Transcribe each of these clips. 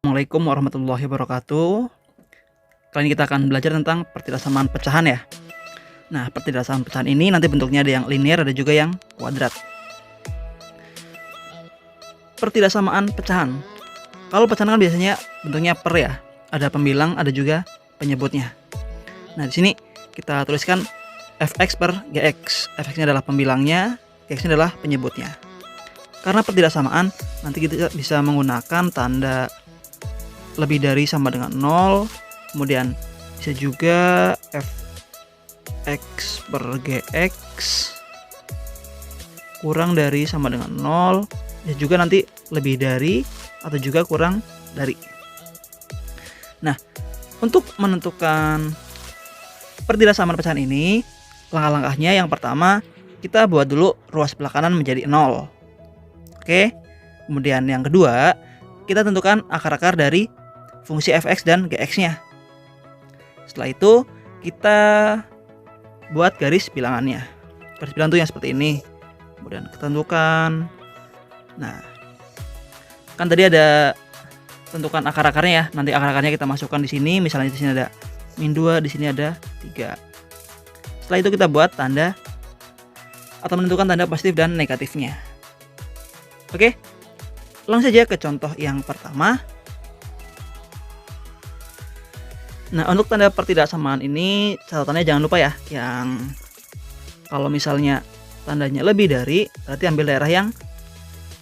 Assalamualaikum warahmatullahi wabarakatuh. Kali ini kita akan belajar tentang pertidaksamaan pecahan ya. Nah, pertidaksamaan pecahan ini nanti bentuknya ada yang linear, ada juga yang kuadrat. Pertidaksamaan pecahan. Kalau pecahan kan biasanya bentuknya per ya. Ada pembilang, ada juga penyebutnya. Nah, di sini kita tuliskan fx per gx. Fx-nya adalah pembilangnya, gx-nya adalah penyebutnya. Karena pertidaksamaan, nanti kita bisa menggunakan tanda lebih dari sama dengan 0, kemudian bisa juga fx per gx kurang dari sama dengan 0, ya juga nanti lebih dari atau juga kurang dari. Nah, untuk menentukan pertidaksamaan pecahan ini, langkah-langkahnya yang pertama, kita buat dulu ruas sebelah kanan menjadi 0. Oke, kemudian yang kedua, kita tentukan akar-akar dari fungsi fx dan gx-nya. Setelah itu, kita buat garis bilangannya. Garis bilangan itu yang seperti ini. Kemudian kita tentukan. Nah, kan tadi ada tentukan akar-akarnya ya. Nanti akar-akarnya kita masukkan di sini. Misalnya di sini ada -2, di sini ada 3. Setelah itu kita buat tanda atau menentukan tanda positif dan negatifnya. Oke, langsung saja ke contoh yang pertama. Nah, untuk tanda pertidaksamaan ini catatannya jangan lupa ya, yang kalau misalnya tandanya lebih dari, berarti ambil daerah yang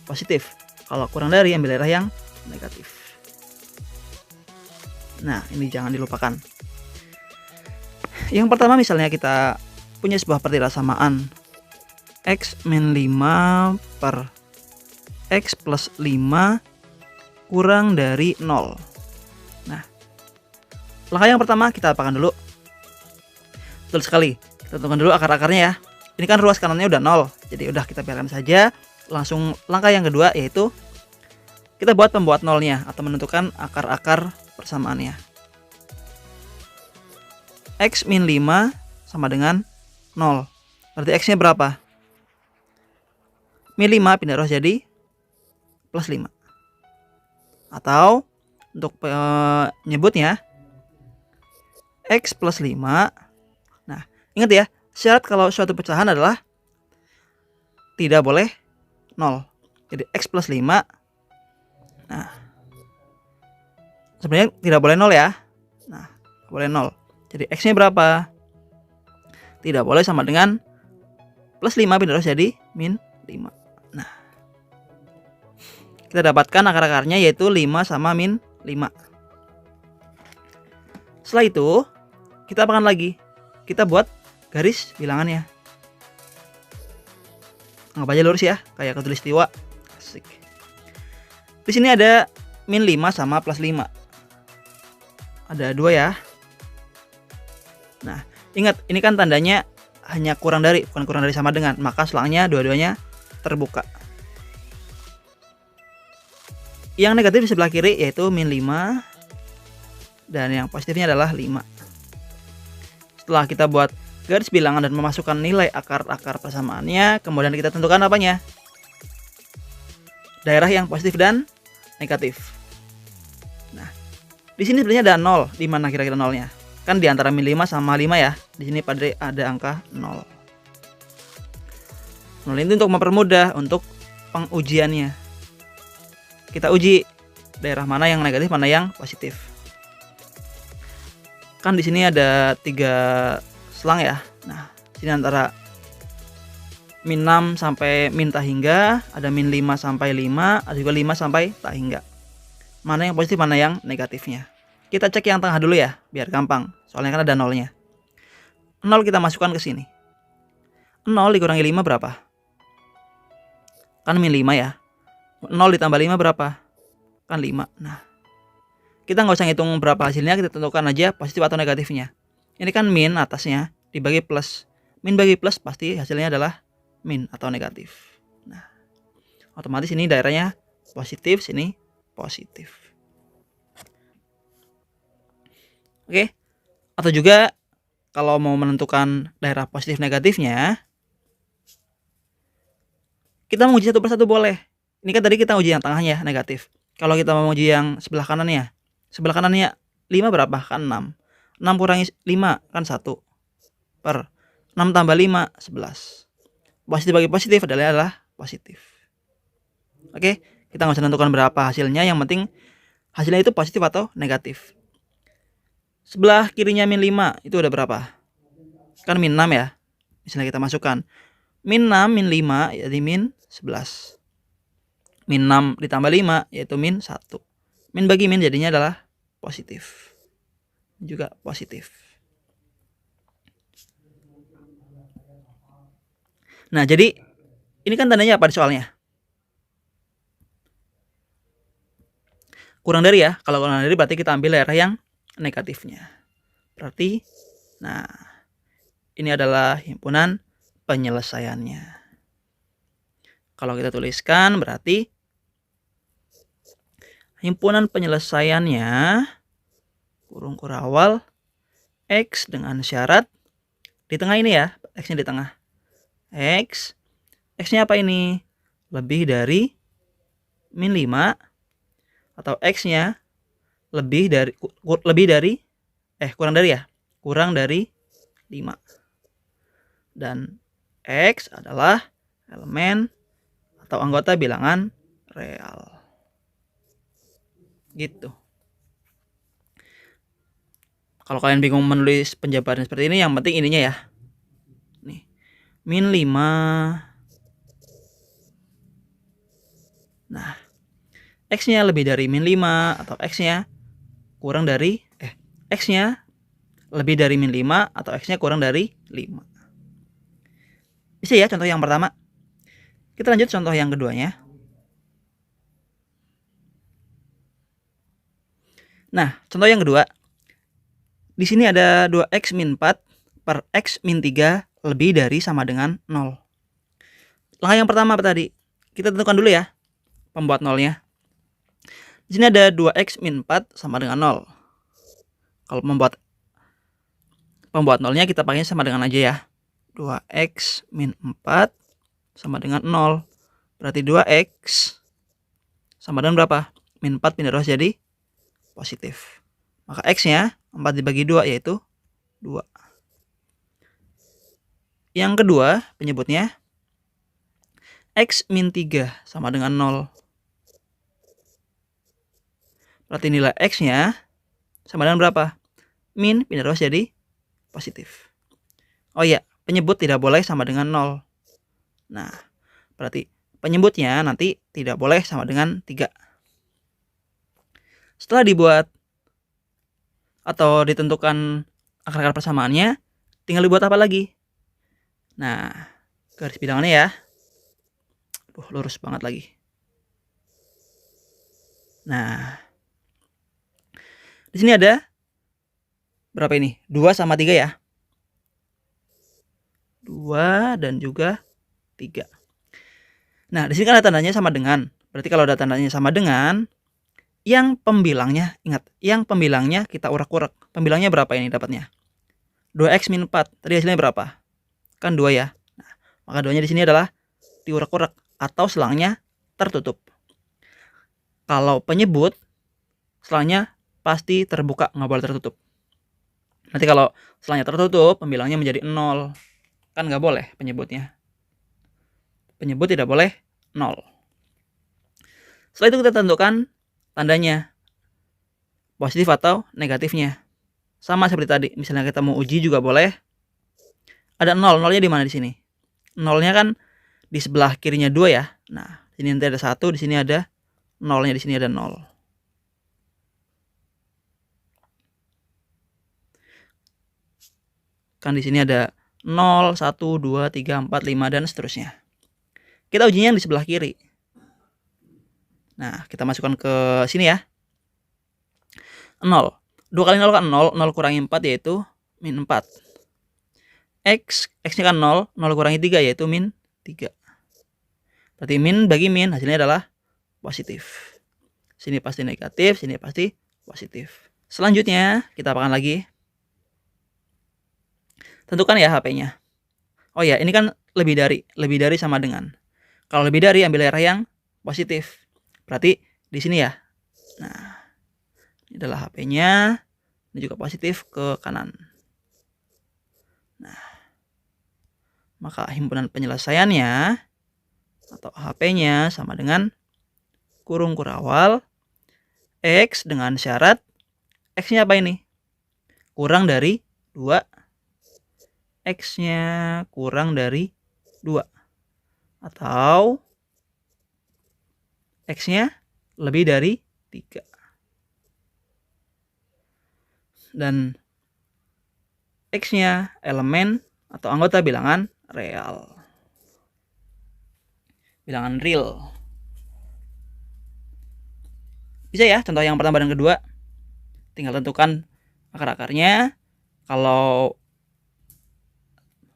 positif. Kalau kurang dari, ambil daerah yang negatif. Nah, ini jangan dilupakan. Yang pertama misalnya kita punya sebuah pertidaksamaan x min 5 per x plus 5 kurang dari 0. Nah, langkah yang pertama kita apakan dulu. Betul sekali, kita tentukan dulu akar-akarnya ya. Ini kan ruas kanannya udah 0, jadi udah kita biarkan saja. Langsung langkah yang kedua yaitu kita buat pembuat nolnya atau menentukan akar-akar persamaannya. X min 5 sama dengan 0. Berarti x-nya berapa? Min 5 pindah ruas jadi plus 5. Atau untuk penyebutnya x plus 5. Nah, ingat ya, syarat kalau suatu pecahan adalah tidak boleh 0. Jadi x plus 5. Nah, sebenarnya tidak boleh 0 ya. Nah, boleh 0. Jadi x-nya berapa? Tidak boleh sama dengan plus 5 pindah ruas jadi min 5. Nah, kita dapatkan akar-akarnya yaitu 5 sama min 5. Setelah itu, kita apakan lagi? Kita buat garis bilangannya. Anggap aja lurus ya, kayak khatulistiwa. Asik. Di sini ada min 5 sama plus 5. Ada 2 ya. Nah, ingat ini kan tandanya hanya kurang dari, bukan kurang dari sama dengan. Maka selangnya dua-duanya terbuka. Yang negatif di sebelah kiri yaitu min 5. Dan yang positifnya adalah 5. Setelah kita buat garis bilangan dan memasukkan nilai akar-akar persamaannya, kemudian kita tentukan apanya? Daerah yang positif dan negatif. Nah, di sini sebenarnya ada 0. Di mana kira-kira nolnya? Kan di antara min 5 sama 5 ya. Di sini pada ada angka 0. 0 ini untuk mempermudah untuk pengujiannya. Kita uji daerah mana yang negatif, mana yang positif. Kan di sini ada 3 selang ya. Nah, sini antara min 6 sampai min tak hingga, ada min 5 sampai 5, ada juga 5 sampai tak hingga. Mana yang positif, mana yang negatifnya. Kita cek yang tengah dulu ya, biar gampang. Soalnya kan ada nolnya. 0 kita masukkan ke sini. 0 dikurangi 5 berapa? Kan min 5 ya. 0 ditambah 5 berapa? Kan 5. Nah, kita nggak usah ngitung berapa hasilnya, kita tentukan aja positif atau negatifnya. Ini kan min atasnya dibagi plus. Min bagi plus pasti hasilnya adalah min atau negatif. Nah, otomatis ini daerahnya positif, sini positif. Oke. Atau juga kalau mau menentukan daerah positif negatifnya, kita menguji satu persatu boleh. Ini kan tadi kita uji yang tengahnya negatif. Kalau kita mau uji yang sebelah kanannya 5 berapa? Kan 6. 6 kurangi 5 kan 1. Per 6 tambah 5, 11. Positif bagi positif adalah positif. Oke, kita nggak usah tentukan berapa hasilnya, yang penting hasilnya itu positif atau negatif. Sebelah kirinya min 5 itu ada berapa? Kan min 6 ya. Misalnya kita masukkan min 6 min 5 jadi min 11. Min 6 ditambah 5 yaitu min 1. Min bagi min jadinya adalah positif. Juga positif. Nah, jadi ini kan tandanya apa di soalnya? Kurang dari ya. Kalau kurang dari berarti kita ambil daerah yang negatifnya. Berarti, nah, ini adalah himpunan penyelesaiannya. Kalau kita tuliskan berarti himpunan penyelesaiannya kurung kurawal X dengan syarat di tengah ini ya, X-nya di tengah. X-nya apa ini? Lebih dari min 5 atau X-nya kurang dari ya, kurang dari 5. Dan X adalah elemen atau anggota bilangan real. Gitu. Kalau kalian bingung menulis penjabaran seperti ini, yang penting ininya ya. Nih. Min 5. Nah, X-nya lebih dari min 5 atau X-nya kurang dari X-nya lebih dari min 5 atau X-nya kurang dari 5. Bisa ya contoh yang pertama. Kita lanjut contoh yang keduanya. Nah, contoh yang kedua. Di sini ada 2x min 4 per x min 3 lebih dari sama dengan 0. Langkah yang pertama apa tadi? Kita tentukan dulu ya pembuat nolnya. Di sini ada 2x min 4 sama dengan 0. Kalau pembuat nolnya kita pakainya sama dengan aja ya. 2x min 4 sama dengan 0. Berarti 2x sama dengan berapa? Min 4 pindah terus jadi positif. Maka X-nya 4 dibagi 2 yaitu 2. Yang kedua penyebutnya X min 3 sama dengan 0. Berarti nilai X-nya sama dengan berapa? Min pindah terus jadi positif. Oh iya, penyebut tidak boleh sama dengan 0. Nah, berarti penyebutnya nanti tidak boleh sama dengan 3. Setelah dibuat atau ditentukan akar-akar persamaannya, tinggal dibuat apa lagi? Nah, garis bilangannya ya. Lurus banget lagi. Nah, di sini ada berapa ini? 2 sama 3 ya. 2 dan juga 3. Nah, di sini kan ada tandanya sama dengan. Berarti kalau ada tandanya sama dengan, yang pembilangnya, ingat, yang pembilangnya kita urak-urak. Pembilangnya berapa ini dapatnya? 2x min 4. Tadi hasilnya berapa? Kan 2 ya. Nah, maka 2-nya di sini adalah diurak-urak atau selangnya tertutup. Kalau penyebut, selangnya pasti terbuka, nggak boleh tertutup. Nanti kalau selangnya tertutup, pembilangnya menjadi 0. Kan nggak boleh penyebutnya. Penyebut tidak boleh 0. Setelah itu kita tentukan tandanya, positif atau negatifnya. Sama seperti tadi, misalnya kita mau uji juga boleh. Ada 0, 0-nya di mana di sini? 0-nya kan di sebelah kirinya 2 ya. Nah, di sini nanti ada 1, di sini ada 0-nya, di sini ada 0. Kan di sini ada 0, 1, 2, 3, 4, 5 dan seterusnya. Kita ujinya yang di sebelah kiri. Nah, kita masukkan ke sini ya. 0. 2 kali 0 kan 0. 0 kurangi 4 yaitu min 4. X-nya kan 0. 0 kurangi 3 yaitu min 3. Berarti min bagi min hasilnya adalah positif. Sini pasti negatif, sini pasti positif. Selanjutnya kita apakan lagi? Tentukan ya HP-nya. Oh ya, ini kan lebih dari sama dengan. Kalau lebih dari ambil daerah yang positif. Berarti di sini ya, Nah, ini adalah HP-nya. Ini juga positif ke kanan. Nah, maka himpunan penyelesaiannya atau HP-nya sama dengan kurung kurawal X dengan syarat X-nya apa ini? Kurang dari 2. X-nya kurang dari 2. Atau X-nya lebih dari 3. Dan X-nya elemen atau anggota bilangan real. Bilangan real. Bisa ya contoh yang pertama dan kedua. Tinggal tentukan akar-akarnya. Kalau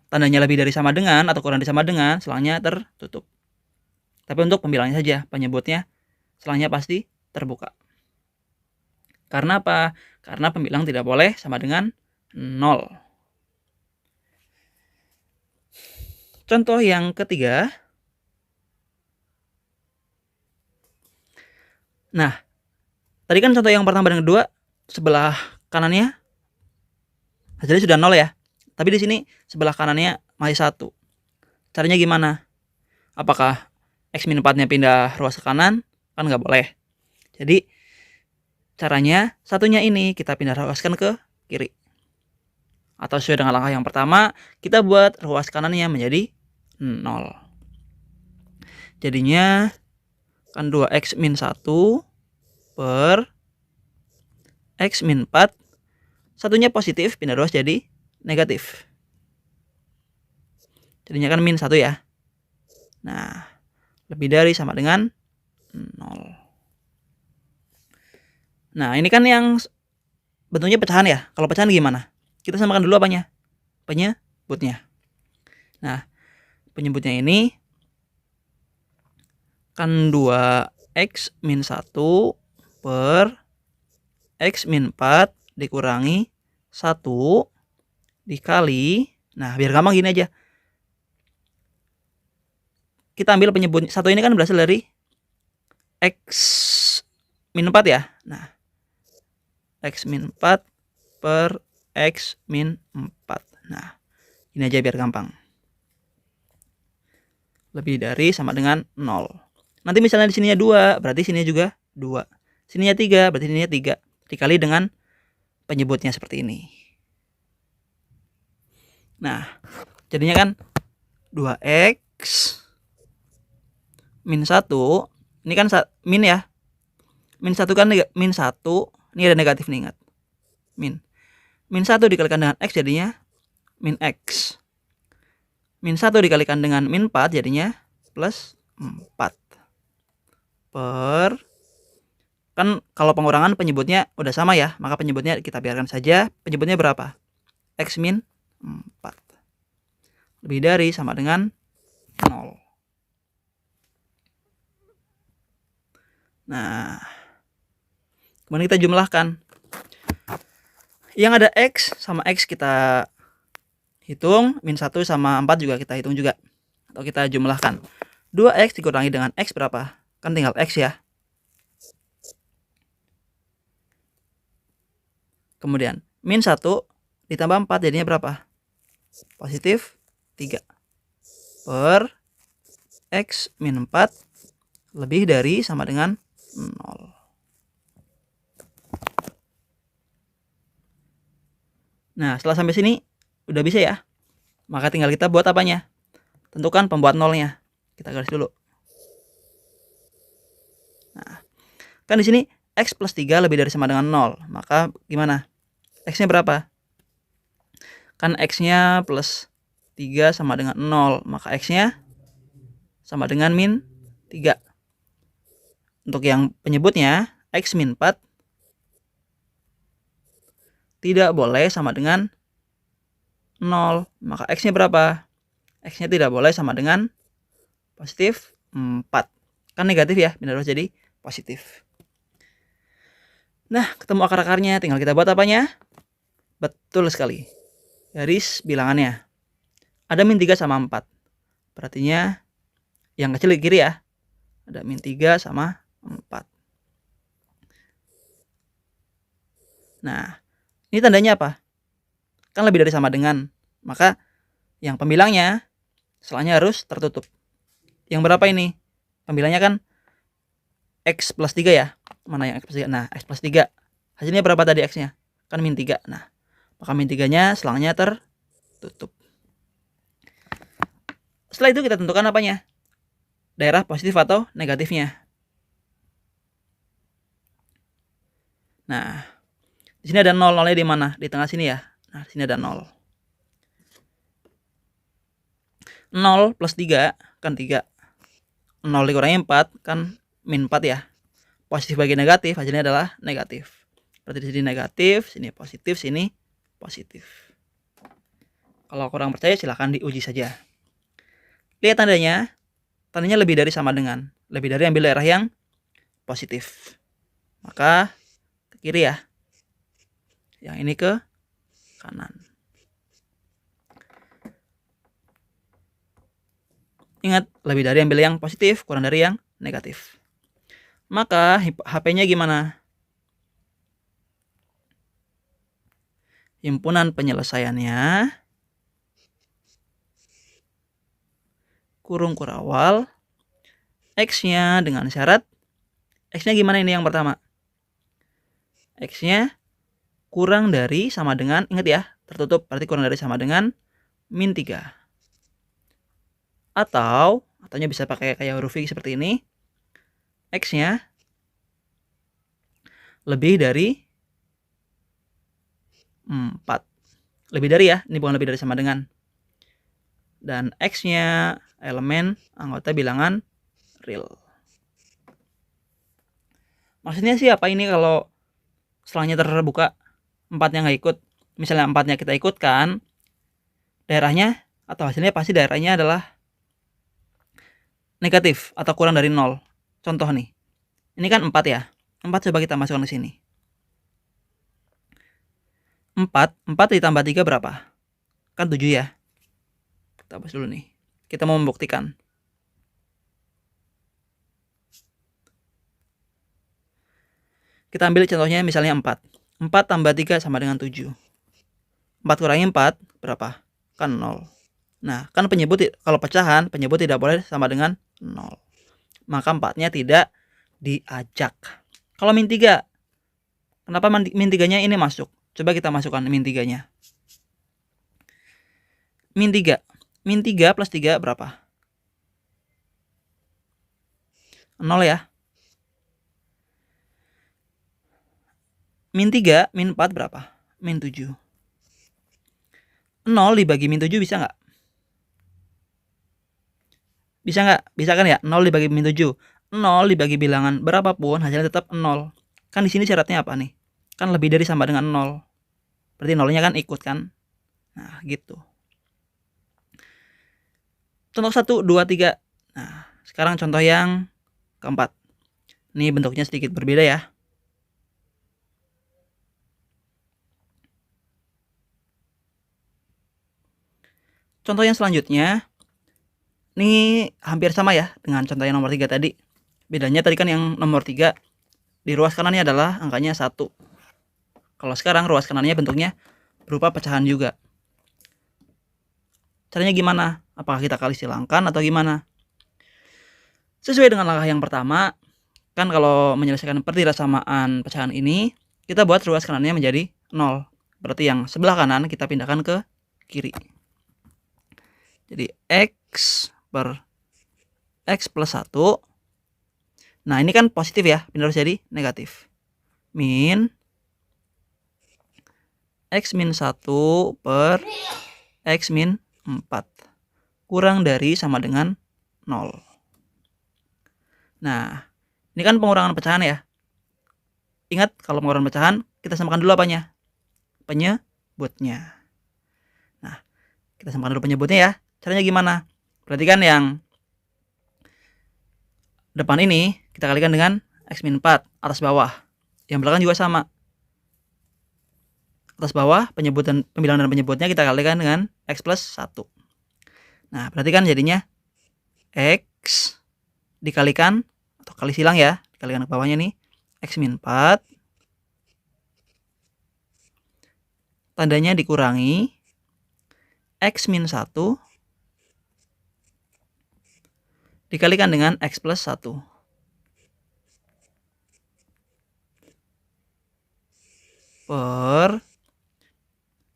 tandanya lebih dari sama dengan atau kurang dari sama dengan, selangnya tertutup. Tapi untuk pembilangnya saja, penyebutnya selangnya pasti terbuka. Karena apa? Karena pembilang tidak boleh sama dengan 0. Contoh yang ketiga. Nah, tadi kan contoh yang pertama dan kedua, sebelah kanannya hasilnya sudah 0 ya. Tapi di sini sebelah kanannya masih 1. Caranya gimana? Apakah X-4-nya pindah ruas ke kanan? Kan nggak boleh. Jadi caranya satunya ini kita pindah ruaskan ke kiri. Atau sesuai dengan langkah yang pertama, kita buat ruas kanannya menjadi 0. Jadinya kan 2x-1 per x-4. Satunya positif, pindah ruas jadi negatif. Jadinya kan min 1 ya. Nah, lebih dari sama dengan 0. Nah, ini kan yang bentuknya pecahan ya. Kalau pecahan gimana? Kita samakan dulu apanya? Penyebutnya. Nah, penyebutnya ini kan 2x-1 per x-4 dikurangi 1 dikali. Nah, biar gampang gini aja. Kita ambil penyebut 1 ini kan berasal dari x-4 ya. Nah, x-4 per x-4. Nah, ini aja biar gampang. Lebih dari sama dengan 0. Nanti misalnya di sininya 2, berarti sininya juga 2. Sininya 3, berarti sininya 3. Dikali dengan penyebutnya seperti ini. Nah, jadinya kan 2x min 1. Ini kan min ya. Min 1 kan min 1. Ini ada negatif nih, ingat. Min 1 dikalikan dengan x jadinya min x. Min 1 dikalikan dengan min 4 jadinya plus 4. Per, kan kalau pengurangan penyebutnya udah sama ya, maka penyebutnya kita biarkan saja. Penyebutnya berapa? X min 4. Lebih dari sama dengan 0. Nah, kemudian kita jumlahkan. Yang ada X sama X kita hitung, min 1 sama 4 juga kita hitung juga. Atau kita jumlahkan. 2x dikurangi dengan X berapa? Kan tinggal X ya. Kemudian min 1 ditambah 4 jadinya berapa? Positif 3. Per X min 4 lebih dari sama dengan 0. Nah, setelah sampai sini udah bisa ya. Maka tinggal kita buat apanya? Tentukan pembuat nolnya. Kita garis dulu. Nah, kan di sini X plus 3 lebih dari sama dengan 0. Maka gimana? X-nya berapa? Kan X-nya plus 3 sama dengan 0. Maka X-nya sama dengan min 3. Untuk yang penyebutnya, X min 4 tidak boleh sama dengan 0. Maka X-nya berapa? X-nya tidak boleh sama dengan positif 4. Kan negatif ya, pindah ruas jadi positif. Nah, ketemu akar-akarnya, tinggal kita buat apanya? Betul sekali. Garis bilangannya. Ada min 3 sama 4. Berartinya yang kecil di kiri ya. Ada min 3 sama 4. Nah, ini tandanya apa? Kan lebih dari sama dengan. Maka yang pembilangnya selangnya harus tertutup. Yang berapa ini? Pembilangnya kan X plus 3 ya. Mana yang X plus 3? Nah, X plus 3. Hasilnya berapa tadi X-nya? Kan min 3. Nah, maka min 3-nya selangnya tertutup. Setelah itu kita tentukan apanya? Daerah positif atau negatifnya. Nah, di sini ada 0, nolnya di mana? Di tengah sini ya. Nah, di sini ada 0. 0 plus 3 kan 3. 0 dikurangi 4 kan min 4 ya. Positif bagi negatif, hasilnya adalah negatif. Berarti di sini negatif, sini positif, sini positif. Kalau kurang percaya silahkan diuji saja. Lihat tandanya. Tandanya lebih dari sama dengan. Lebih dari ambil daerah yang positif. Maka ke kiri ya. Yang ini ke kanan. Ingat, lebih dari ambil yang positif, kurang dari yang negatif. Maka HP-nya gimana? Himpunan penyelesaiannya kurung kurawal X-nya dengan syarat X-nya gimana ini yang pertama? X-nya kurang dari sama dengan, ingat ya, tertutup berarti kurang dari sama dengan min 3. Ataunya bisa pakai kayak huruf V seperti ini. X-nya lebih dari 4. Lebih dari ya, ini bukan lebih dari sama dengan. Dan X-nya elemen anggota bilangan real. Maksudnya sih apa ini kalau selangnya terbuka, 4-nya nggak ikut. Misalnya 4-nya kita ikutkan, daerahnya atau hasilnya pasti daerahnya adalah negatif atau kurang dari 0. Contoh nih. Ini kan 4 ya. 4 coba kita masukkan ke sini. 4 ditambah 3 berapa? Kan 7 ya. Kita hapus dulu nih. Kita mau membuktikan. Kita ambil contohnya misalnya 4. 4 tambah 3 sama dengan 7. 4 kurangi 4 berapa? Kan 0. Nah, kan penyebut kalau pecahan, penyebut tidak boleh sama dengan 0. Maka 4-nya tidak diajak. Kalau min 3, kenapa min 3-nya ini masuk? Coba kita masukkan min 3-nya. Min 3. Min 3 plus 3 berapa? 0 ya. Min 3, min 4 berapa? Min 7. 0 dibagi min 7 bisa nggak? Bisa nggak? Bisa kan ya? 0 dibagi min 7. 0 dibagi bilangan berapapun hasilnya tetap 0. Kan di sini syaratnya apa nih? Kan lebih dari sama dengan 0. Berarti 0-nya kan ikut kan? Nah, gitu. Contoh 1, 2, 3. Nah, sekarang contoh yang keempat. Ini bentuknya sedikit berbeda ya. Contoh yang selanjutnya, ini hampir sama ya dengan contoh yang nomor 3 tadi. Bedanya tadi kan yang nomor 3, di ruas kanannya adalah angkanya 1. Kalau sekarang ruas kanannya bentuknya berupa pecahan juga. Caranya gimana? Apakah kita kali silangkan atau gimana? Sesuai dengan langkah yang pertama, kan kalau menyelesaikan pertidaksamaan pecahan ini, kita buat ruas kanannya menjadi 0. Berarti yang sebelah kanan kita pindahkan ke kiri. Jadi X per X plus 1. Nah, ini kan positif ya, pindah harus jadi negatif. Min X min 1 per X min 4. Kurang dari sama dengan 0. Nah, ini kan pengurangan pecahan ya. Ingat, kalau pengurangan pecahan, kita samakan dulu apanya? Penyebutnya. Nah, kita samakan dulu penyebutnya ya. Caranya gimana? Berarti kan yang depan ini kita kalikan dengan X min 4 atas bawah. Yang belakang juga sama. Atas bawah, pembilangan dan penyebutnya kita kalikan dengan X plus 1. Nah, berarti kan jadinya X dikalikan, atau kali silang ya, dikalikan ke bawahnya nih, X min 4 tandanya dikurangi X min 1 dikalikan dengan X plus 1.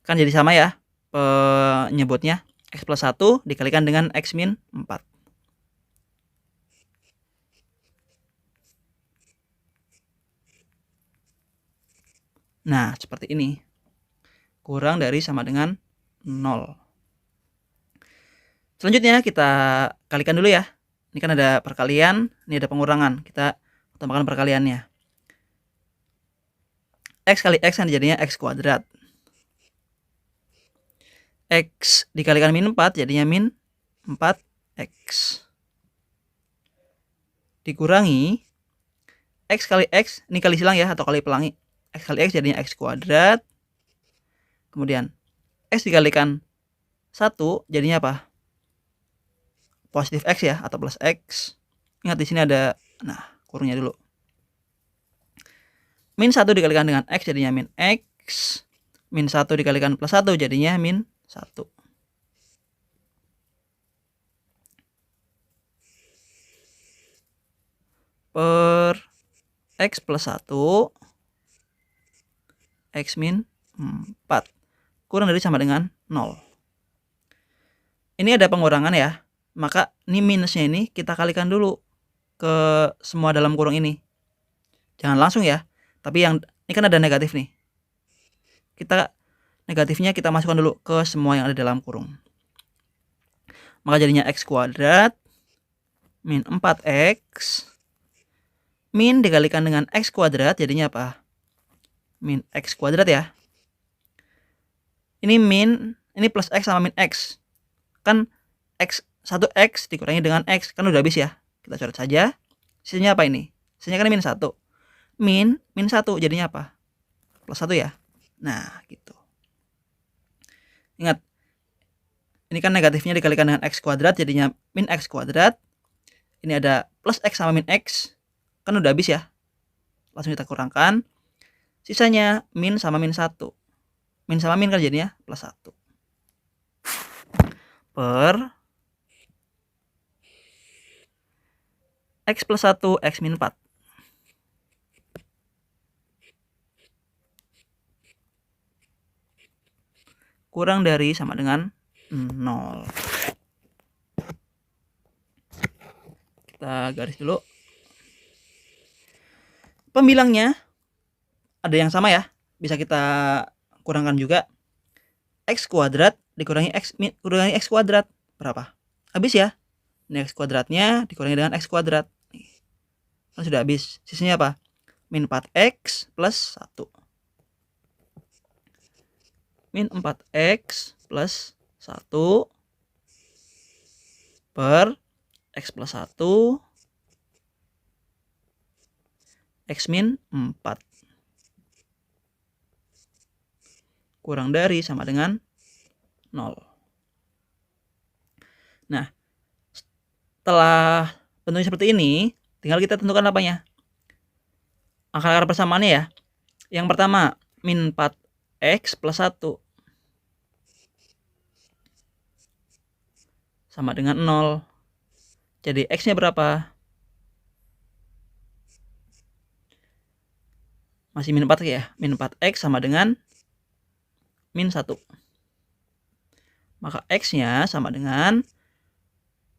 Kan jadi sama ya penyebutnya, X plus 1 dikalikan dengan X min 4. Nah, seperti ini. Kurang dari sama dengan 0. Selanjutnya kita kalikan dulu ya. Ini kan ada perkalian, ini ada pengurangan. Kita tambahkan perkaliannya. X kali X kan jadinya X kuadrat. X dikalikan min 4 jadinya min 4X. Dikurangi X kali X, ini kali silang ya atau kali pelangi. X kali X jadinya X kuadrat. Kemudian X dikalikan 1 jadinya apa? Positif X ya atau plus X. Ingat di sini ada, kurungnya dulu. Min 1 dikalikan dengan X jadinya min X. Min 1 dikalikan plus 1 jadinya min 1. Per X plus 1 X min 4 kurang dari sama dengan 0. Ini ada pengurangan ya, maka ini minusnya ini kita kalikan dulu ke semua dalam kurung ini. Jangan langsung ya, tapi yang ini kan ada negatif nih. Negatifnya kita masukkan dulu ke semua yang ada dalam kurung. Maka jadinya X kuadrat min 4X min dikalikan dengan X kuadrat jadinya apa? Min X kuadrat ya. Ini min, ini plus X sama min X. Kan X 1X dikurangi dengan X, kan udah habis ya. Kita coret saja. Sisanya apa ini? Sisanya kan min 1. Min 1 jadinya apa? Plus 1 ya. Nah, gitu. Ingat, ini kan negatifnya dikalikan dengan X kuadrat jadinya min X kuadrat. Ini ada plus X sama min X. Kan udah habis ya. Langsung kita kurangkan. Sisanya min sama min 1. Min sama min kan jadinya plus 1. Per X plus 1 X min 4. Kurang dari sama dengan 0. Kita garis dulu. Pembilangnya ada yang sama ya, bisa kita kurangkan juga. X kuadrat dikurangi X kuadrat berapa? Habis ya. Ini X kuadratnya dikurangi dengan X kuadrat. Kan sudah habis. Sisanya apa? Min 4X plus 1. Min 4X plus 1 per X plus 1 X min 4 kurang dari sama dengan 0. Nah, setelah bentuknya seperti ini, tinggal kita tentukan apanya? Akar-akar persamaannya ya. Yang pertama, min 4X plus 1 sama dengan 0. Jadi X-nya berapa? Masih min 4 ya. Min 4X sama dengan min 1. Maka X-nya sama dengan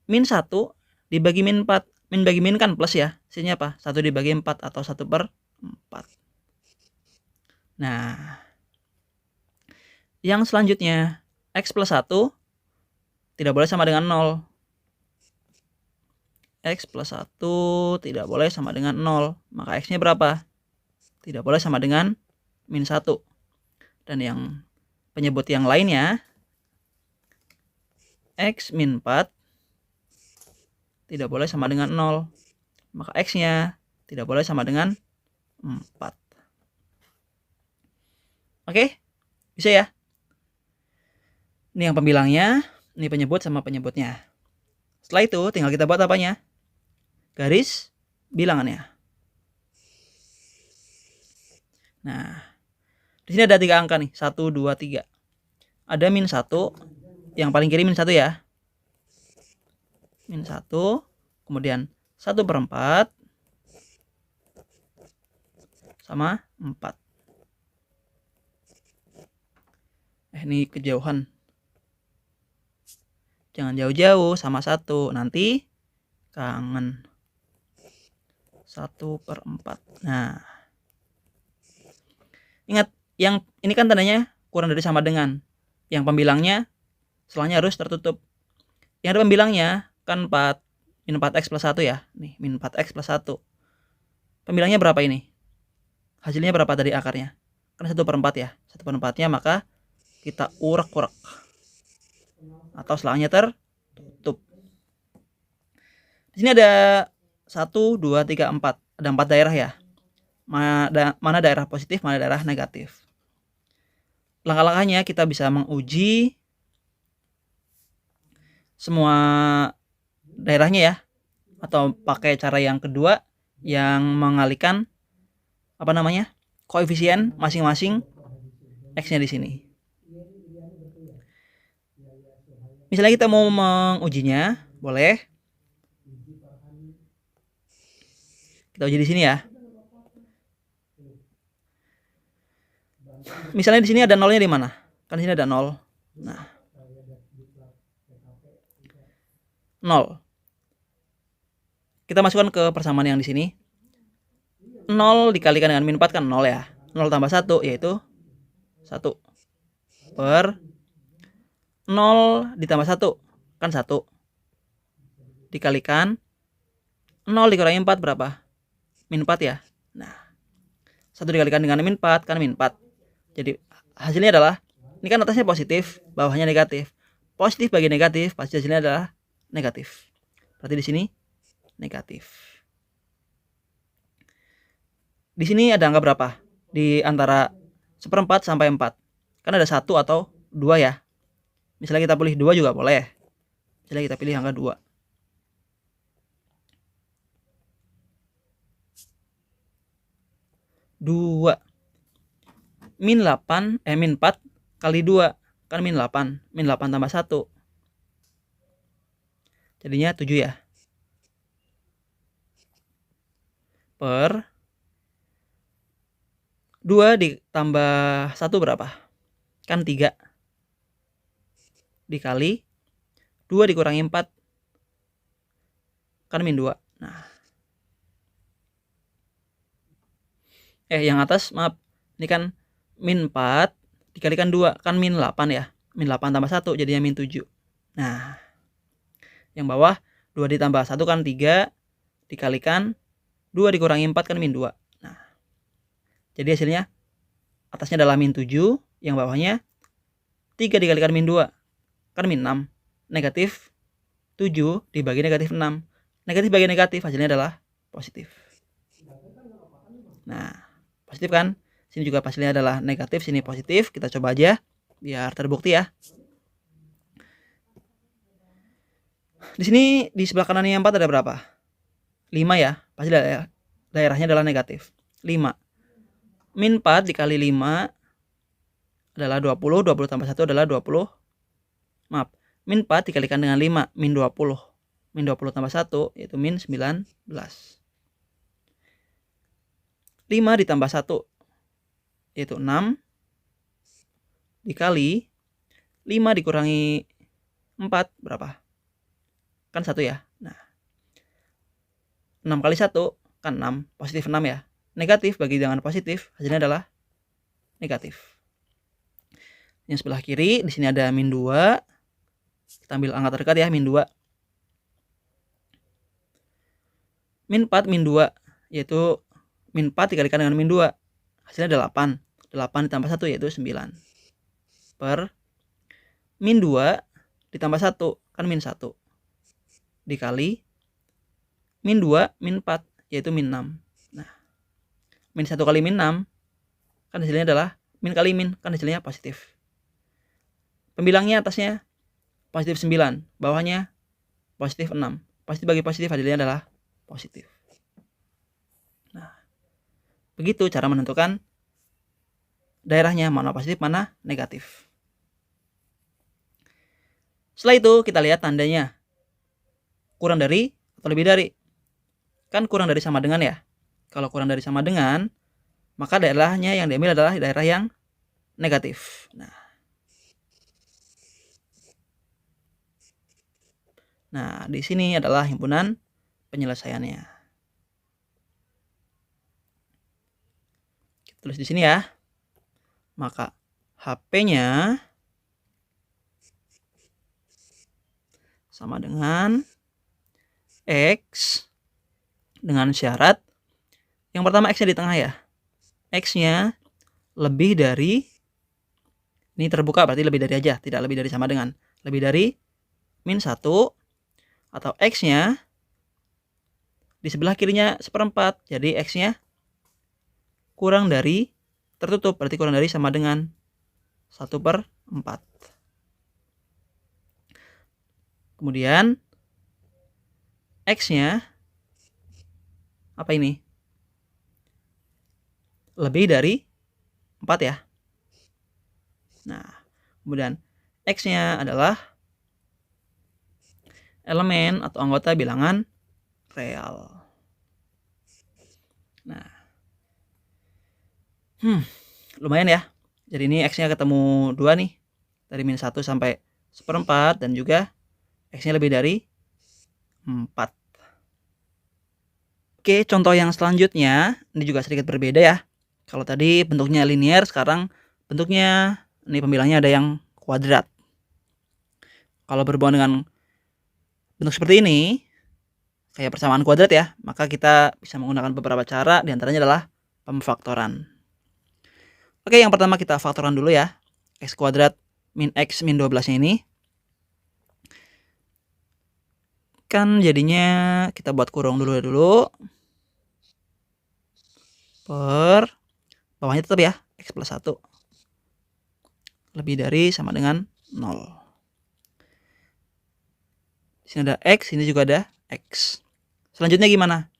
min 1 dibagi min 4. Min bagi min kan plus ya. Sisanya apa? 1 dibagi 4 atau 1 per 4. Nah, yang selanjutnya X plus 1 tidak boleh sama dengan 0. X plus 1 tidak boleh sama dengan 0. Maka X-nya berapa? Tidak boleh sama dengan min 1. Dan yang penyebut yang lainnya, X min 4 tidak boleh sama dengan 0. Maka X-nya tidak boleh sama dengan 4. Oke? Bisa ya? Ini yang pembilangnya, ini penyebut sama penyebutnya. Setelah itu tinggal kita buat apanya? Garis bilangannya. Nah, Di sini ada 3 angka nih, 1, 2, 3. Ada min 1, yang paling kiri min 1 ya. Min 1, kemudian 1/4 sama 4. Ini kejauhan. Jangan jauh-jauh, sama 1. Nanti kangen. 1/4. Nah, ingat, yang ini kan tandanya kurang dari sama dengan. Yang pembilangnya setelahnya harus tertutup. Yang ada pembilangnya kan 4, min 4x plus 1 ya. Nih, min 4x plus 1. Pembilangnya berapa ini? Hasilnya berapa dari akarnya? Kan 1/4 ya. 1/4-nya maka kita urak-urak. Atau setelahnya tertutup. Di sini ada 1, 2, 3, 4. Ada 4 daerah ya. Mana daerah positif, mana daerah negatif. Langkah-langkahnya kita bisa menguji semua daerahnya ya, atau pakai cara yang kedua yang mengalihkan koefisien masing-masing x-nya di sini. Misalnya kita mau mengujinya, boleh kita uji di sini ya. Misalnya di sini ada nolnya di mana? Kan di sini ada 0. Nah, 0. Kita masukkan ke persamaan yang di sini. 0 dikalikan dengan min 4 kan 0 ya. 0 tambah 1 yaitu 1. Per 0 ditambah 1 kan 1. Dikalikan 0 dikurangi 4 berapa? Min 4 ya. Nah, 1 dikalikan dengan min 4 kan min 4. Jadi hasilnya adalah, ini kan atasnya positif, bawahnya negatif. Positif bagi negatif, pasti hasilnya adalah negatif. Berarti di sini negatif. Di sini ada angka berapa? Di antara 1/4 sampai 4. Kan ada 1 atau 2 ya. Misalnya kita pilih 2 juga boleh. Misalnya kita pilih angka 2. Min 4 kali 2 kan min 8. Min 8 tambah 1. Jadinya 7 ya. Per 2 ditambah 1 berapa? Kan 3. Dikali 2 dikurangi 4 kan min 2. Nah, yang atas maaf, ini kan min 4 dikalikan 2 kan min 8 ya. Min 8 tambah 1 jadinya min 7. Nah, yang bawah 2 ditambah 1 kan 3, dikalikan 2 dikurangi 4 kan min 2. Nah, jadi hasilnya atasnya adalah min 7, yang bawahnya 3 dikalikan min 2 kan min 6. Negatif 7 dibagi negatif 6. Negatif bagi negatif, hasilnya adalah positif. Nah, positif kan? Sini juga hasilnya adalah negatif, sini positif. Kita coba aja biar terbukti ya. Di sini di sebelah kanan yang 4 ada berapa? 5 ya. Pasti daerahnya adalah negatif. 5. Min 4 dikali 5 adalah 20. 20 tambah 1 adalah 20. Maaf. Min 4 dikalikan dengan 5. Min 20. Min 20 tambah 1 yaitu min 19. 5 ditambah 1 yaitu 6 dikali 5 dikurangi 4 berapa? Kan 1 ya. Nah, 6 kali 1 kan 6, positif 6 ya. Negatif bagi dengan positif, hasilnya adalah negatif. Yang sebelah kiri di sini ada min 2. Kita ambil angka terdekat ya, min 2. Min 4 min 2 yaitu min 4 dikalikan dengan min 2. Hasilnya 8. 8 ditambah 1 yaitu 9. Per min 2 ditambah 1 kan min 1. Dikali min 2 min 4 yaitu min 6. Nah, min 1 kali min 6 kan hasilnya adalah min kali min, kan hasilnya positif. Pembilangnya atasnya positif 9, bawahnya positif 6. Positif bagi positif, hasilnya adalah positif. Nah, begitu cara menentukan daerahnya, mana positif, mana negatif. Setelah itu kita lihat tandanya. Kurang dari atau lebih dari. Kan kurang dari sama dengan ya. Kalau kurang dari sama dengan, maka daerahnya yang diambil adalah daerah yang negatif. Nah, di sini adalah himpunan penyelesaiannya. Kita tulis di sini ya. Maka HP-nya sama dengan X dengan syarat yang pertama X-nya di tengah ya. X-nya lebih dari, ini terbuka berarti lebih dari aja, tidak lebih dari sama dengan. Lebih dari min 1 atau X-nya di sebelah kirinya 1/4. Jadi X-nya kurang dari tertutup, berarti kurang dari sama dengan 1/4. Kemudian X-nya apa ini? Lebih dari 4 ya. Nah, kemudian X-nya adalah elemen atau anggota bilangan real. Nah, lumayan ya. Jadi ini X-nya ketemu 2 nih. Dari min 1 sampai 1/4 dan juga X-nya lebih dari 4. Oke, contoh yang selanjutnya ini juga sedikit berbeda ya. Kalau tadi bentuknya linear, sekarang bentuknya ini pembilangnya ada yang kuadrat. Kalau berhubungan dengan bentuk seperti ini, kayak persamaan kuadrat ya, maka kita bisa menggunakan beberapa cara, diantaranya adalah pemfaktoran. Oke, yang pertama kita faktoran dulu ya. X kuadrat min X min 12-nya ini. Kan jadinya kita buat kurung dulu. Per bawahnya tetap ya, X plus 1. Lebih dari sama dengan 0. Di sini ada X, ini juga ada X. Selanjutnya gimana?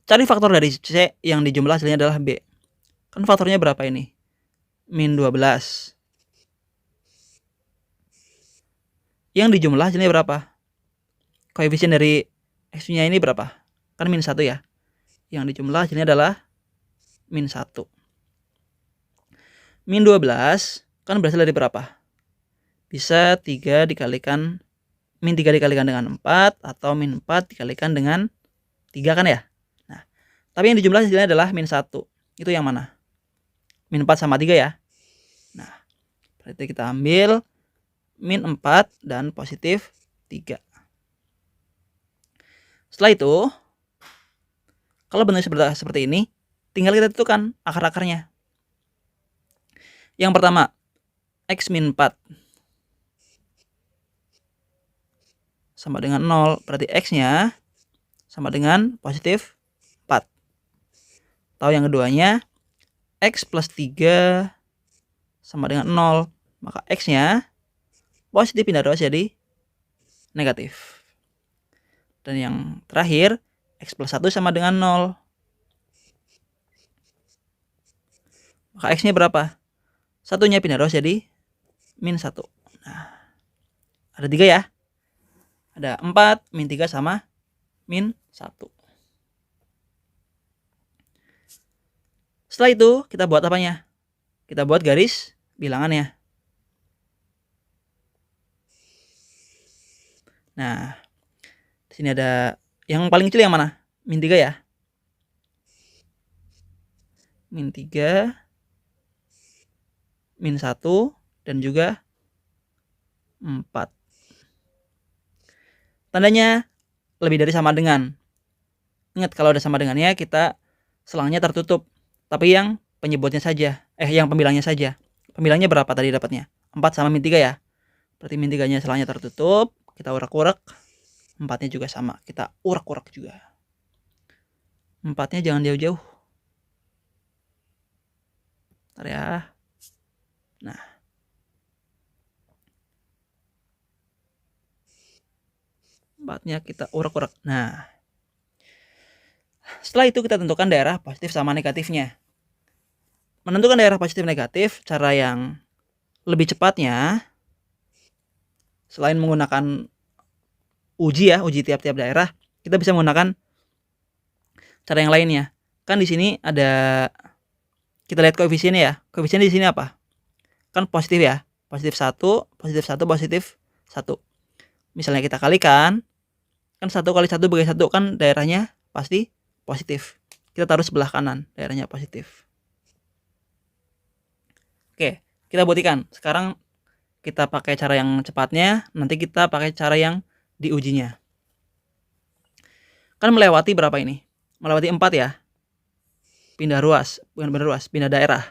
Cari faktor dari C yang dijumlah hasilnya adalah B. Kan faktornya berapa ini? Min 12. Yang dijumlah hasilnya berapa? Koefisien dari X-nya ini berapa? Kan min 1 ya. Yang dijumlah hasilnya adalah min 1. Min 12 kan berasal dari berapa? Bisa 3 dikalikan, min 3 dikalikan dengan 4 atau min 4 dikalikan dengan 3 kan ya? Nah, tapi yang dijumlah hasilnya adalah min 1. Itu yang mana? Min 4 sama 3 ya. Nah, berarti kita ambil min 4 dan positif 3. Setelah itu, kalau bentuknya seperti ini, tinggal kita tentukan akar-akarnya. Yang pertama, X min 4 sama dengan 0, berarti X-nya sama dengan positif 4. Atau yang keduanya, X plus 3 sama dengan 0, maka X-nya positif pindah 2 jadi negatif. Dan yang terakhir, X plus 1 sama dengan 0. Maka X-nya berapa? Satunya pindah 2 jadi min 1. Nah, ada 3 ya. Ada 4, min 3 sama min 1. Setelah itu kita buat apanya? Kita buat garis bilangannya. Nah, di sini ada yang paling kecil yang mana? Min 3 ya. Min 3, min 1, dan juga 4. Tandanya lebih dari sama dengan. Ingat, kalau ada sama dengannya kita selangnya tertutup. Tapi yang penyebutnya saja, yang pembilangnya saja. Pembilangnya berapa tadi dapatnya? 4 sama min 3 ya. Berarti min 3-nya selangnya tertutup, kita urak-urak. 4-nya juga sama, kita urak-urak juga. 4-nya jangan jauh-jauh. Bentar ya. Nah, empatnya kita urak-urak. Nah, setelah itu kita tentukan daerah positif sama negatifnya. Menentukan daerah positif negatif, cara yang lebih cepatnya selain menggunakan uji tiap-tiap daerah, kita bisa menggunakan cara yang lainnya. Kan di sini ada, kita lihat koefisiennya ya. Koefisien di sini apa? Kan positif ya. Positif 1, positif 1, positif 1. Misalnya kita kalikan, kan 1 kali 1 bagi 1 kan daerahnya pasti positif. Kita taruh sebelah kanan, daerahnya positif. Oke, kita buktikan. Sekarang kita pakai cara yang cepatnya, nanti kita pakai cara yang diujinya. Kan melewati berapa ini? Melewati 4 ya. Pindah ruas, bukan pindah ruas, pindah daerah.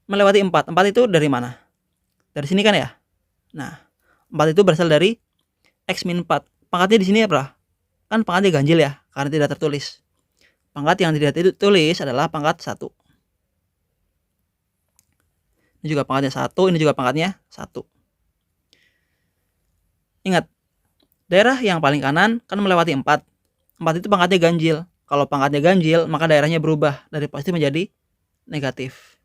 Melewati 4. 4 itu dari mana? Dari sini kan ya? Nah, 4 itu berasal dari X-4. Pangkatnya di sini apa? Kan pangkatnya ganjil ya, karena tidak tertulis. Pangkat yang tidak tertulis adalah pangkat 1. Ini juga pangkatnya 1, ini juga pangkatnya 1. Ingat, daerah yang paling kanan kan melewati 4. 4 itu pangkatnya ganjil. Kalau pangkatnya ganjil, maka daerahnya berubah dari positif menjadi negatif.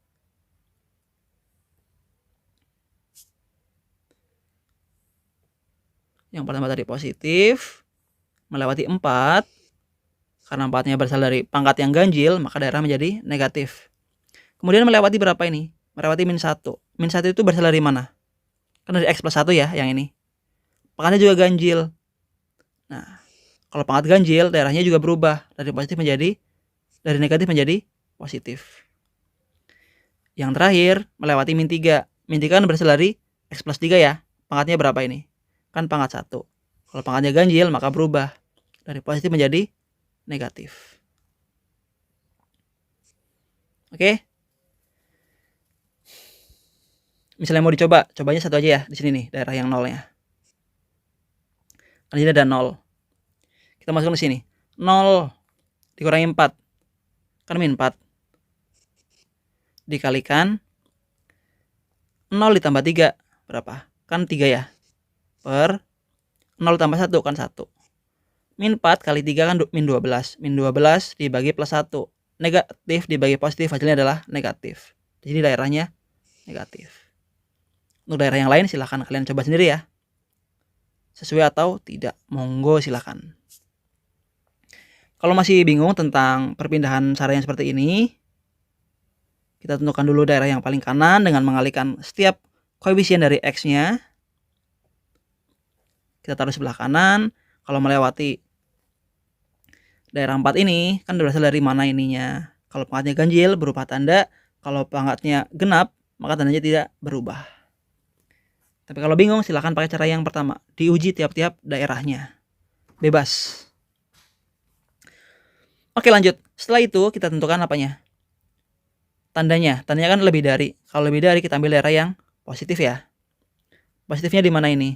Yang pertama tadi positif, melewati 4. Karena 4-nya berasal dari pangkat yang ganjil, maka daerah menjadi negatif. Kemudian melewati berapa ini? Melewati min 1. Min 1 itu berasal dari mana? Kan dari X plus 1 ya, yang ini. Pangkatnya juga ganjil. Nah, kalau pangkat ganjil, daerahnya juga berubah dari positif menjadi, dari negatif menjadi positif. Yang terakhir, melewati min 3. Min 3 kan berasal dari X plus 3 ya. Pangkatnya berapa ini? Kan pangkat 1. Kalau pangkatnya ganjil, maka berubah dari positif menjadi negatif. Oke. Misalnya mau dicoba, cobanya satu aja ya di sini nih, daerah yang nolnya. Kan di sini ada 0. Kita masukkan di sini. 0 dikurangi 4. Kan min 4. Dikalikan 0 ditambah 3 berapa? Kan 3 ya. Per 0 tambah 1 kan 1. Min 4 kali 3 kan min 12. Min 12 dibagi plus 1. Negatif dibagi positif, hasilnya adalah negatif. Jadi daerahnya negatif. Untuk daerah yang lain silahkan kalian coba sendiri ya. Sesuai atau tidak, monggo silahkan. Kalau masih bingung tentang perpindahan cara yang seperti ini, kita tentukan dulu daerah yang paling kanan dengan mengalihkan setiap koefisien dari X-nya. Kita taruh sebelah kanan. Kalau melewati daerah 4 ini, kan berasal dari mana ininya. Kalau pangkatnya ganjil berubah tanda. Kalau pangkatnya genap, maka tandanya tidak berubah. Tapi kalau bingung silahkan pakai cara yang pertama. Diuji tiap-tiap daerahnya. Bebas. Oke lanjut. Setelah itu kita tentukan apanya? Tandanya. Tandanya kan lebih dari. Kalau lebih dari kita ambil daerah yang positif ya. Positifnya di mana ini?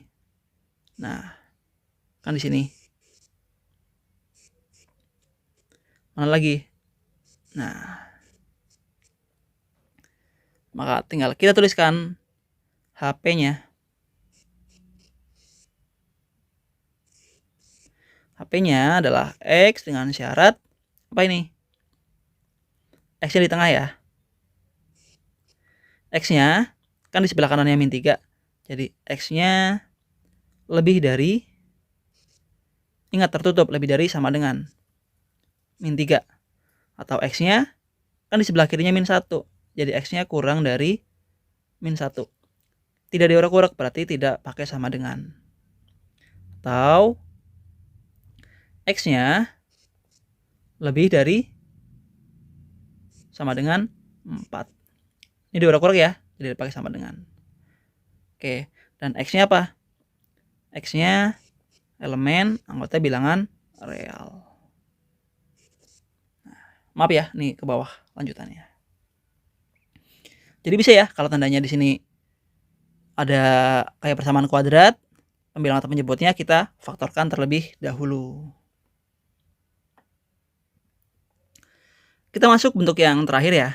Nah, kan di sini. Mana lagi? Nah. Maka tinggal kita tuliskan HP-nya. HP-nya adalah X dengan syarat apa ini? X-nya di tengah ya. X-nya kan di sebelah kanannya min 3. Jadi X-nya lebih dari, ingat tertutup, lebih dari sama dengan min 3. Atau X-nya kan di sebelah kirinya min 1. Jadi X-nya kurang dari min 1. Tidak diurak-urak berarti tidak pakai sama dengan. Atau X-nya lebih dari sama dengan 4. Ini diurak-urak ya, jadi dipakai sama dengan. Oke, dan X-nya apa? X-nya elemen anggota bilangan real. Nah, maaf ya, nih ke bawah lanjutannya. Jadi bisa ya, kalau tandanya di sini ada kayak persamaan kuadrat, pembilangan atau penyebutnya kita faktorkan terlebih dahulu. Kita masuk bentuk yang terakhir ya.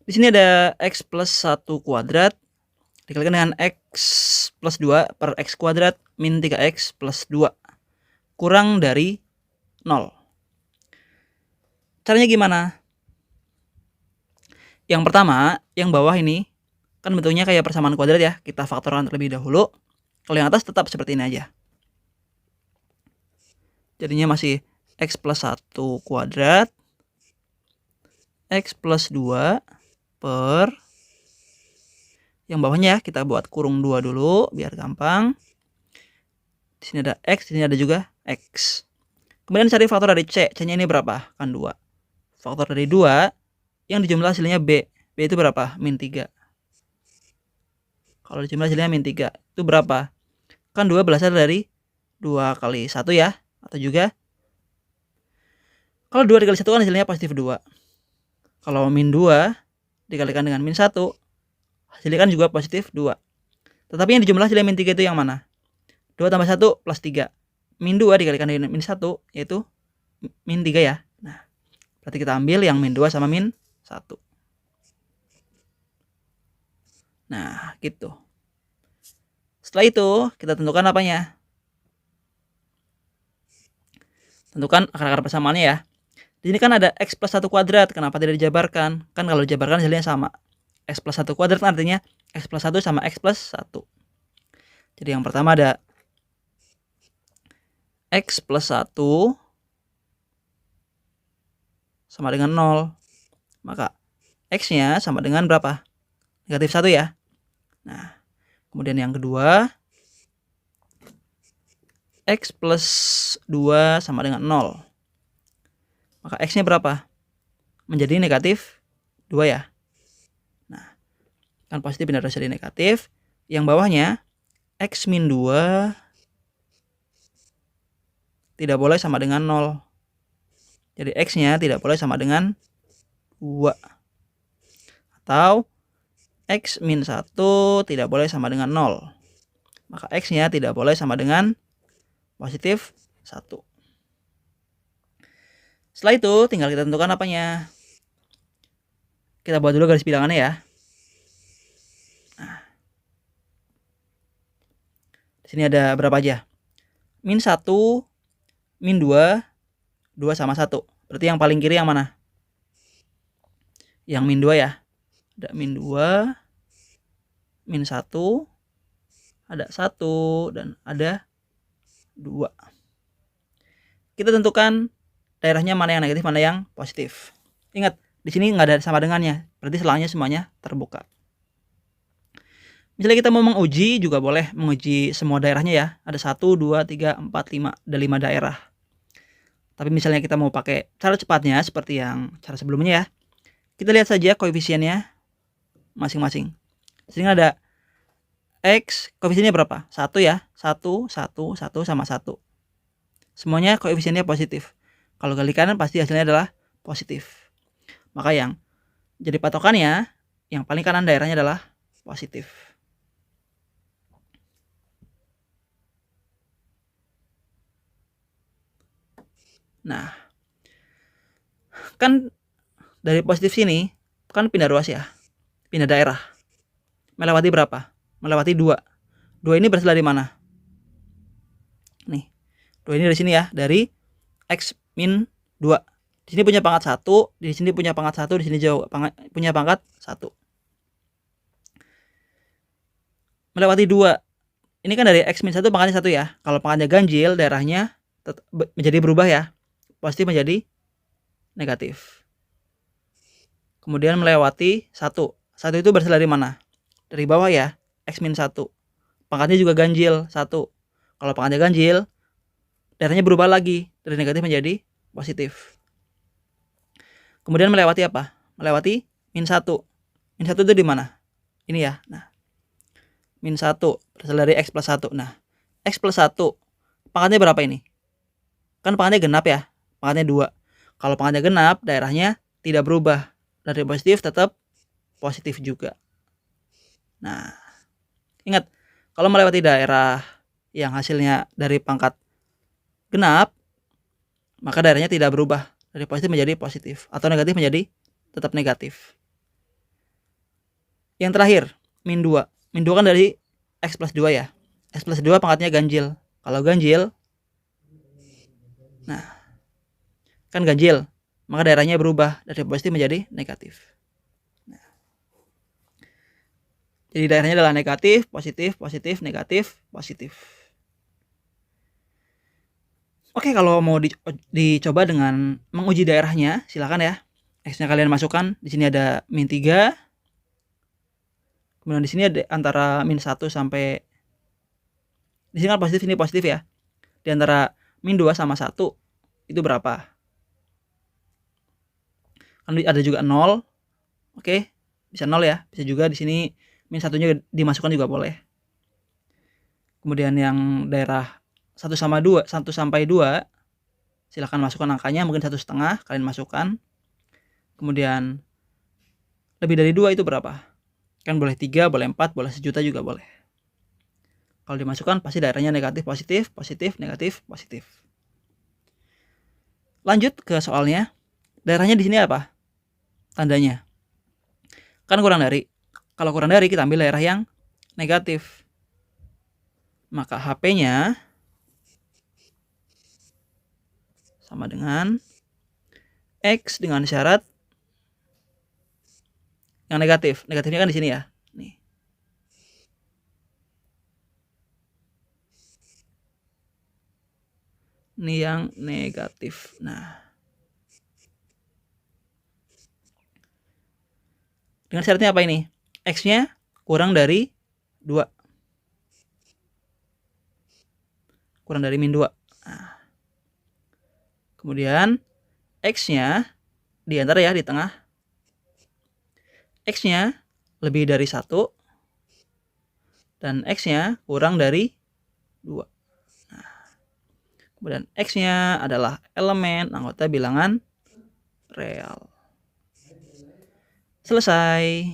Di sini ada X plus 1 kuadrat dikalikan dengan X plus 2 per X kuadrat min 3X plus 2 kurang dari 0. Caranya gimana? Yang pertama, yang bawah ini kan bentuknya kayak persamaan kuadrat ya. Kita faktorkan terlebih dahulu. Kalau yang atas tetap seperti ini aja. Jadinya masih X plus 1 kuadrat X plus 2 per, yang bawahnya ya kita buat kurung 2 dulu biar gampang. Di sini ada X, di sini ada juga X. Kemudian cari faktor dari C. C-nya ini berapa? Kan 2. Faktor dari 2 yang dijumlah hasilnya B. B itu berapa? Min 3. Kalau dijumlah hasilnya min 3 itu berapa? Kan 2 berasal dari 2 kali 1 ya. Atau juga kalau 2 dikali 1 kan hasilnya positif 2. Kalau min 2 dikalikan dengan min 1, hasilnya kan juga positif 2. Tetapi yang dijumlah hasilnya min 3 itu yang mana? 2 tambah 1 plus 3. Min 2 dikalikan dengan min 1, yaitu min 3 ya. Nah, berarti kita ambil yang min 2 sama min 1. Nah, gitu. Setelah itu, kita tentukan apanya? Tentukan akar-akar persamaannya ya. Di sini kan ada X plus 1 kuadrat. Kenapa tidak dijabarkan? Kan kalau dijabarkan hasilnya sama. X plus 1 kuadrat kan artinya X plus 1 sama X plus 1. Jadi yang pertama ada X plus 1 sama dengan 0. Maka X-nya sama dengan berapa? Negatif 1 ya. Nah, kemudian yang kedua X plus 2 sama dengan 0. Maka X-nya berapa? Menjadi negatif 2 ya. Nah, kan positif pindah jadi negatif. Yang bawahnya X min 2 tidak boleh sama dengan 0. Jadi X-nya tidak boleh sama dengan 2. Atau X min 1 tidak boleh sama dengan 0. Maka X-nya tidak boleh sama dengan positif 1. Setelah itu tinggal kita tentukan apanya. Kita buat dulu garis bilangannya ya. Nah, di sini ada berapa aja? Min 1, min 2, 2 sama 1. Berarti yang paling kiri yang mana? Yang min 2 ya. Ada min 2, min 1, ada 1, dan ada 2. Kita tentukan daerahnya mana yang negatif, mana yang positif. Ingat, di sini nggak ada sama dengannya. Berarti selangnya semuanya terbuka. Misalnya kita mau menguji, juga boleh menguji semua daerahnya ya. Ada 1, 2, 3, 4, 5. Ada 5 daerah. Tapi misalnya kita mau pakai cara cepatnya seperti yang cara sebelumnya ya. Kita lihat saja koefisiennya masing-masing. Di sini ada X, koefisiennya berapa? 1 ya. 1, 1, 1 sama 1. Semuanya koefisiennya positif. Kalau kali kanan pasti hasilnya adalah positif. Maka yang jadi patokannya, yang paling kanan daerahnya adalah positif. Nah, kan dari positif sini kan pindah ruas ya. Pindah daerah. Melewati berapa? Melewati 2. 2 ini berasal dari mana? Nih. 2 ini dari sini ya, dari X min 2. Di sini punya pangkat 1, di sini punya pangkat 1, di sini punya pangkat 1. Melewati 2. Ini kan dari X min 1 pangkatnya 1 ya. Kalau pangkatnya ganjil, daerahnya menjadi berubah ya. Pasti menjadi negatif. Kemudian melewati 1. 1 itu berasal dari mana? Dari bawah ya, X min 1. Pangkatnya juga ganjil 1. Kalau pangkatnya ganjil, daerahnya berubah lagi dari negatif menjadi positif. Kemudian melewati apa? Melewati min 1. Min 1 itu di mana? Ini ya. Nah, min 1 berasal dari X plus 1. Nah, X plus 1 pangkatnya berapa ini? Kan pangkatnya genap ya. Pangkatnya 2. Kalau pangkatnya genap, daerahnya tidak berubah. Dari positif tetap positif juga. Nah, ingat, kalau melewati daerah yang hasilnya dari pangkat genap, maka daerahnya tidak berubah. Dari positif menjadi positif. Atau negatif menjadi tetap negatif. Yang terakhir, min 2. Min 2 kan dari X plus 2 ya. X plus 2 pangkatnya ganjil. Kalau ganjil, nah, kan ganjil. maka daerahnya berubah dari positif menjadi negatif. Nah, jadi daerahnya adalah negatif, positif, positif, negatif, positif. Oke, kalau mau dicoba dengan menguji daerahnya, silakan ya. X-nya kalian masukkan. Di sini ada -3. Kemudian di sini ada antara -1 sampai, di sini kan positif, ini positif ya. Di antara -2 sama 1 itu berapa? Kan ada juga 0. Oke, bisa 0 ya. Bisa juga di sini -1-nya dimasukkan juga boleh. Kemudian yang daerah 1 sampai 2 silahkan masukkan angkanya, mungkin 1,5 kalian masukkan. Kemudian lebih dari 2 itu berapa? Kan boleh 3, boleh 4, boleh 1.000.000 juga boleh. Kalau dimasukkan pasti daerahnya negatif, positif, positif, negatif, positif. Lanjut ke soalnya. Daerahnya di sini apa? Tandanya. Kan kurang dari. Kalau kurang dari kita ambil daerah yang negatif. Maka HP-nya sama dengan X dengan syarat yang negatif. Negatifnya kan di sini ya. Nih. Ini yang negatif. Nah, dengan syaratnya apa ini? X-nya kurang dari 2. Kurang dari -2. Nah. Kemudian X-nya di antara ya, di tengah. X-nya lebih dari 1 dan X-nya kurang dari 2. Nah, kemudian X-nya adalah elemen anggota bilangan real. Selesai.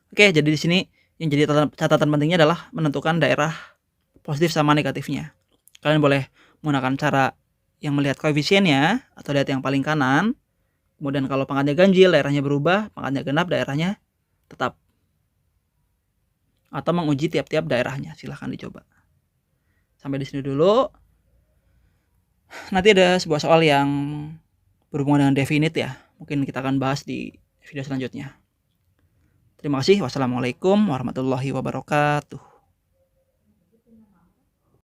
Oke, jadi di sini yang jadi catatan pentingnya adalah menentukan daerah positif sama negatifnya. Kalian boleh menggunakan cara yang melihat koefisiennya atau lihat yang paling kanan. Kemudian kalau pangkatnya ganjil, daerahnya berubah, pangkatnya genap, daerahnya tetap. Atau menguji tiap-tiap daerahnya, silahkan dicoba. Sampai di sini dulu. Nanti ada sebuah soal yang berhubungan dengan definite ya. Mungkin kita akan bahas di video selanjutnya. Terima kasih. Wassalamualaikum warahmatullahi wabarakatuh.